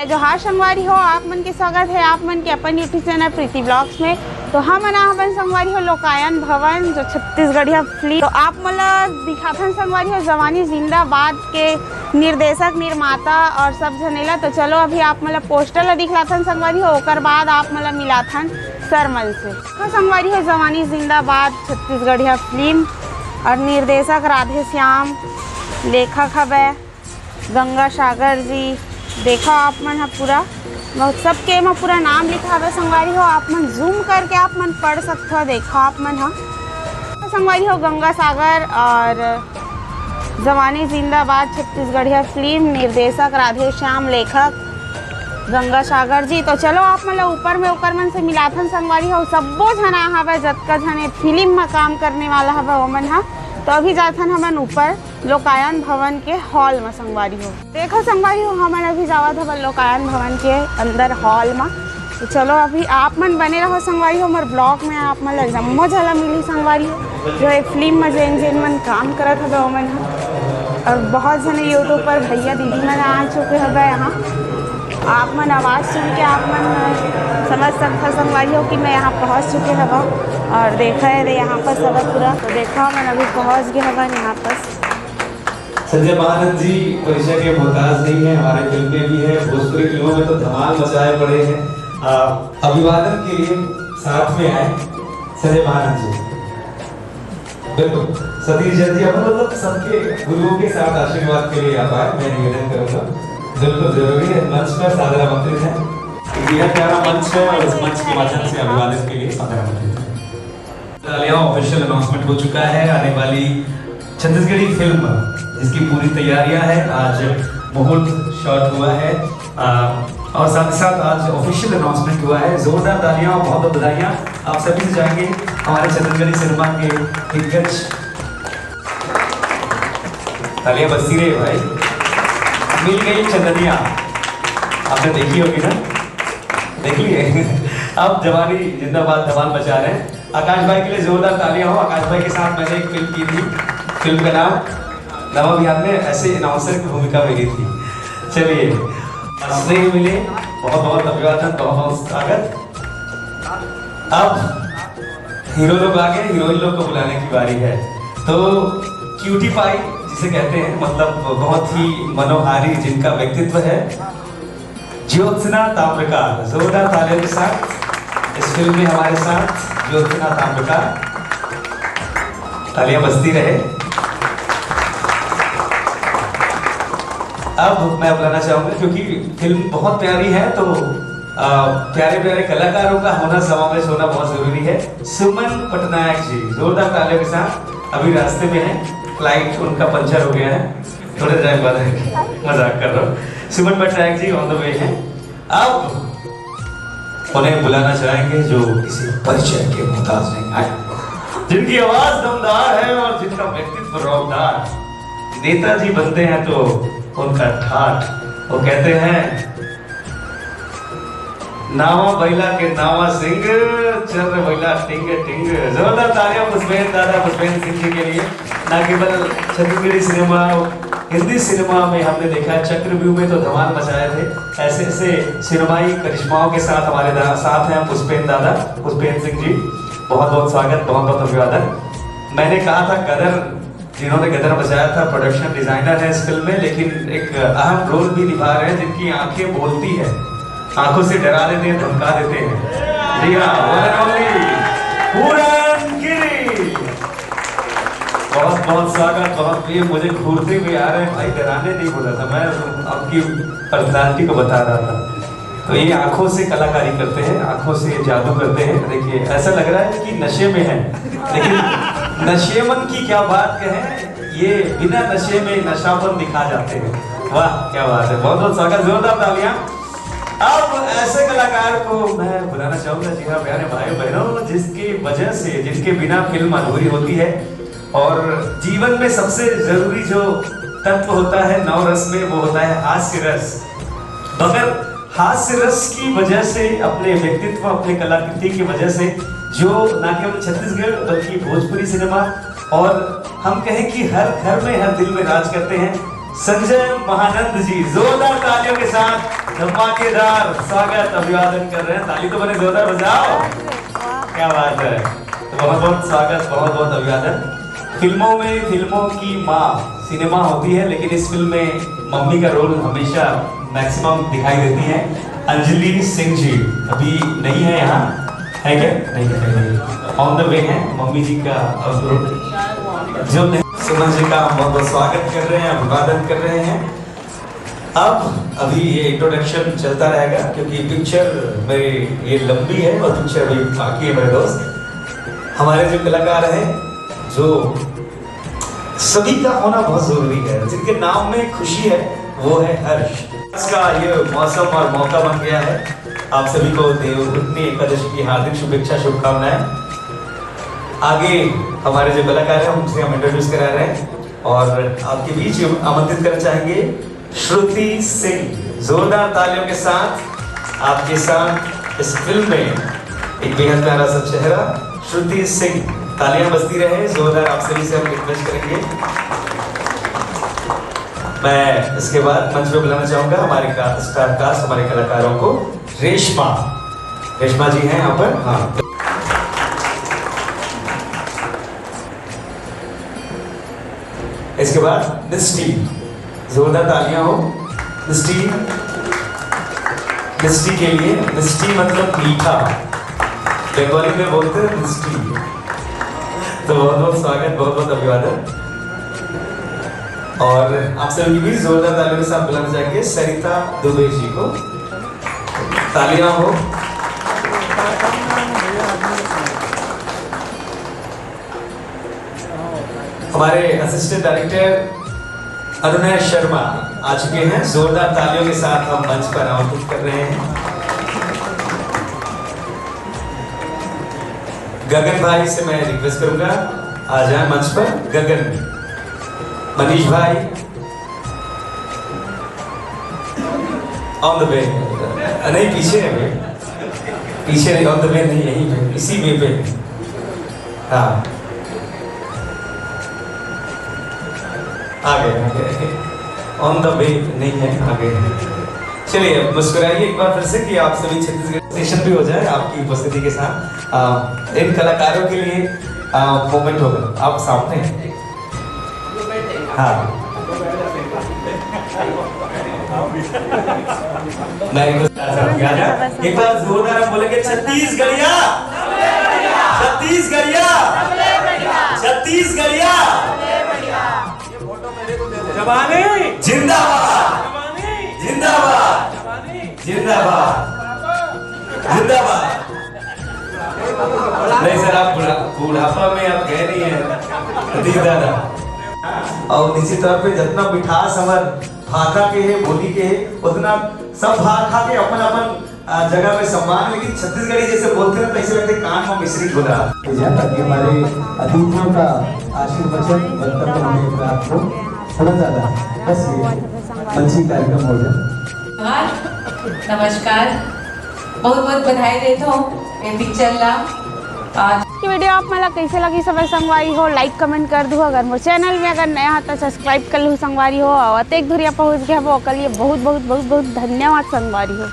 जोहार संगवारी हो, आप मन के स्वागत है आप मन के अपन यूट्यूब चैनल प्रीति ब्लॉग्स में। तो हम अपन संगवारी हो लोकायन भवन जो छत्तीसगढ़िया फिल्म, तो आप मतलब दिखाथन संगवारी हो जवानी जिंदाबाद के निर्देशक निर्माता और सब जनेला। तो चलो अभी आप मतलब पोस्टर ला दिखलाथन संगवारी हो, ओकर बाद आप मतलब मिलाथन सरमन से। हाँ संगवारी हो जवानी जिंदाबाद छत्तीसगढ़िया फिल्म और निर्देशक राधे श्याम, लेखक हवे गंगा सागर जी। देखो आप मन पूरा बहुत सबके में पूरा नाम लिखा है संगवारी हो, आप मन जूम करके आप मन पढ़ सकते हो। देखो आप मन संगवारी हो गंगा सागर और जवानी जिंदाबाद छत्तीसगढ़िया फिल्म, निर्देशक राधे श्याम, लेखक गंगा सागर जी। तो चलो आप मतलब ऊपर में ओकर मन से मिलाथन संगवारी हो, सब्बो झना हवे जतका झने फिल्म में काम करने वाला हवे वो मन हा। तो अभी जाथन हमन ऊपर लोकायन भवन के हॉल में संगवारी हो। देखो संगवारी हो हमन अभी जावत हवन लोकायन भवन के अंदर हॉल में। तो चलो अभी आप मन बने रहो संगवारी हो, मोर ब्लॉग में आप मन लग जम्मो झला मिली संगवारी हो जो एक फिल्म में जेन जेन मन काम करत हवे वो मन हा। और बहुत जने यूट्यूब पर भैया दीदी मन आ चुके हवे यहाँ। आप मन आवाज़ सुन के आप मन समझ सकते संगवारी हो कि मैं यहाँ पहुँच चुके हवा और देखा है यहाँ पर सब पूरा। तो देखा मैं अभी पहुँच गए हवा यहाँ पर। संजय महानंद जी परिचय के मोहताज नहीं है, हमारे फिल्म में भी है, भोजपुरी फिल्मों में तो धमाल मचाए पड़े हैं। अभिवादन के लिए साथ में आए संजय महानंद जी। बिल्कुल सतीश जैन जी अपन मतलब सबके गुरुओं के साथ आशीर्वाद के लिए आप आए, मैं निवेदन करूंगा। बिल्कुल जरूरी है, मंच पर सादर आमंत्रित है। यह प्यारा मंच है और इस मंच के माध्यम से अभिवादन के लिए सादर आमंत्रित है। ऑफिशियल अनाउंसमेंट हो चुका है आने वाली छत्तीसगढ़ी फिल्म जिसकी पूरी तैयारियां हैं। आज मुहूर्त शॉट हुआ है और साथ ही साथ आज ऑफिशियल अनाउंसमेंट हुआ है। जोरदार तालियां और बहुत बहुत बधाइयां आप सभी से जाएंगे हमारे छत्तीसगढ़ी सिनेमा के दिग्गज। तालियां बजती रहे भाई। मिल गई चंदनिया, आपने देखी होगी ना, देख लिए। अब जवानी जिंदाबाद धमाल मचा रहे हैं। आकाश भाई के लिए जोरदार तालियां हो। आकाश भाई के साथ मैंने एक फिल्म की थी, फिल्म का नाम नवा अभियान में ऐसे अनाउंसर की भूमिका मेरी थी। चलिए स्नेह मिले, बहुत बहुत अभिवादन, बहुत बहुत स्वागत। अब हीरो लोग आ गए, हीरोइन लोग को बुलाने की बारी है। तो क्यूटी पाई जिसे कहते हैं, मतलब बहुत ही मनोहारी जिनका व्यक्तित्व है, ज्योत्सना ताम्रकार। जोरदार तालियों के साथ इस फिल्म में हमारे साथ ज्योत्सना ताम्रकार। तालियां बजती रहे। अब मैं बुलाना चाहूंगा क्योंकि फिल्म बहुत प्यारी है, तो प्यारे प्यारे कलाकारों का होना समावेश होना बहुत जरूरी है। सुमन पटनायक जी, जोरदार तालियों के साथ। अभी रास्ते में है, फ्लाइट उनका पंचर हो गया है, थोड़े टाइम बाद मजाक कर रहा हूँ। सुमन Patnaik ji on the way हैं। अब उन्हें बुलाना चाहेंगे जो किसी परिचय के मोहताज नहीं आए, जिनकी आवाज दमदार है और जिनका व्यक्तित्व रौबदार। नेताजी बनते हैं तो उनका ठाठ, वो कहते हैं नावा बैला के नावा सिंह, चल बैला टिंग टिंग। जोरदार तालियां पुष्पेंद्र दादा, पुष्पेंद्र सिंह जी के लिए। ना केवल छत्तीसगढ़ी सिनेमा, हिंदी सिनेमा में हमने देखा, चक्रव्यूह में तो धमाल मचाए थे। ऐसे ऐसे सिनेमाई करिश्माओं के साथ हमारे साथ हैं पुष्पेंद्र दादा, पुष्पेंद्र सिंह जी। बहुत बहुत स्वागत, बहुत बहुत अभिवादन। मैंने कहा था गदर, जिन्होंने गदर बजाया था, प्रोडक्शन डिजाइनर है इस फिल्म में, लेकिन एक अहम रोल भी निभा रहे हैं, जिनकी आंखें बोलती है, आंखों से डरा देते हैं, धमका देते हैं। जी हाँ, बहुत बहुत स्वागत, बहुत प्रिय। मुझे घूरते हुए आ रहे हैं भाई, डराने नहीं बोला था मैं, आपकी पर्सनालिटी को बता रहा था। तो ये आंखों से कलाकारी करते हैं, आंखों से जादू करते हैं। देखिए ऐसा लग रहा है कि नशे में है, लेकिन नशेमन की क्या बात कहें, ये बिना नशे में नशापन दिखा जाते हैं। वाह क्या बात है, बहुत बहुत स्वागत, जोरदार तालियां। अब ऐसे कलाकार को मैं बुलाना चाहूंगा, जी हाँ प्यारे भाई बहनों, जिसकी वजह से, जिनके बिना फिल्म अधूरी होती है। और जीवन में सबसे जरूरी जो तत्व होता है नव रस में, वो होता है हास्य रस। मगर हास्य रस की वजह से, अपने व्यक्तित्व, अपने कलाकृति की वजह से, जो न केवल छत्तीसगढ़ बल्कि भोजपुरी सिनेमा और हम कहें कि हर घर में, हर दिल में राज करते हैं, संजय महानंद जी। जोरदार तालियों के साथ धमाकेदार स्वागत अभिवादन कर रहे हैं। ताली तो बने जोरदार बजाओ। क्या बात है। तो बहुत बहुत स्वागत, बहुत बहुत अभिवादन। फिल्मों में फिल्मों की माँ सिनेमा होती है, लेकिन इस फिल्म में मम्मी का रोल हमेशा मैक्सिमम दिखाई देती है। अंजलि सिंह जी अभी नहीं है यहाँ, है क्या? नहीं है, ऑन द वे है। मम्मी जी का जो सुमन जी का हम बहुत बहुत स्वागत कर रहे हैं, अभिवादन कर रहे हैं। अब अभी ये इंट्रोडक्शन चलता रहेगा क्योंकि पिक्चर मेरी ये लंबी है और पिक्चर अभी बाकी है मेरे दोस्त। हमारे जो कलाकार हैं, जो सभी का होना बहुत जरूरी है, जिनके नाम में खुशी है, वो है हर्ष। इसका ये मौसम और मौका बन गया है। आप सभी को देवउठनी एकादशी की हार्दिक शुभेच्छा, शुभकामनाएं। आगे हमारे जो कलाकार हैं उनसे हम इंट्रोड्यूस करा रहे हैं और आपके बीच आमंत्रित करना चाहेंगे श्रुति सिंह। जोरदार तालियों के साथ आपके साथ इस फिल्म में एक बेहद प्यारा सा चेहरा श्रुति सिंह। तालियां बजती रहे जोरदार, आप सभी से हम रिक्वेस्ट करेंगे। मैं इसके बाद मंच पे बुलाना चाहूंगा हमारे स्टार कास्ट, हमारे कलाकारों को। रेशमा जी हैं यहाँ पर। हाँ, इसके बाद मिस्टी। जोरदार तालियां हो मिस्टी के लिए। मिस्टी मतलब मीठा, बंगाली में बोलते हैं मिस्टी। तो बहुत बहुत स्वागत, बहुत बहुत अभिवादन। और आप सभी भी जोरदार तालियों के साथ बुलाना चाहेंगे सरिता दुबे जी को। तालियां हो। हमारे असिस्टेंट डायरेक्टर अरुणय शर्मा आ चुके हैं। जोरदार तालियों के साथ हम मंच पर आमंत्रित कर रहे हैं। गगन भाई से मैं रिक्वेस्ट करूंगा आ जाए मंच पर। गगन, मनीष भाई ऑन द वे। नहीं, पीछे है, पीछे नहीं, ऑन द वे नहीं, यहीं पे, इसी वे पे। हाँ, आगे ऑन द वे नहीं है, आगे। चलिए मुस्कुराइए एक बार फिर से कि आप सभी छत्तीसगढ़ स्टेशन भी हो जाए आपकी उपस्थिति के साथ। इन कलाकारों के लिए मोमेंट होगा। आप सामने हैं। हाँ, मैं एक बार जोरदार हम बोलेंगे छत्तीसगढ़िया, छत्तीसगढ़िया, छत्तीसगढ़िया। जवानी जिंदाबाद, जिंदाबाद, जिंदाबाद, जिंदाबाद। नहीं सर, आप बुढ़ापा में आप कह रही हैं दादा। और निश्चित तौर पे जितना मिठास हमार भाखा के है, बोली के है, उतना सब भाखा के अपन अपन जगह में सम्मान। लेकिन छत्तीसगढ़ी जैसे बोलते हैं तो ऐसे लगते कान में मिश्री खुदा, ताकि हमारे अतिथियों का आशीर्वचन वक्तव्य हमें प्राप्त हो। थोड़ा ज्यादा बस ये मंची कार्यक्रम हो जाए। नमस्कार, बहुत बहुत बधाई देता हूँ ये पिक्चर ला। आज की वीडियो आप मला कैसे लगी सब संगवारी हो, लाइक कमेंट कर दो। अगर मोर चैनल में अगर नया तो सब्सक्राइब कर लो संगवारी हो। और अतेक दूरिया पहुँच गया वो, कल ये बहुत बहुत बहुत बहुत धन्यवाद संगवारी हो।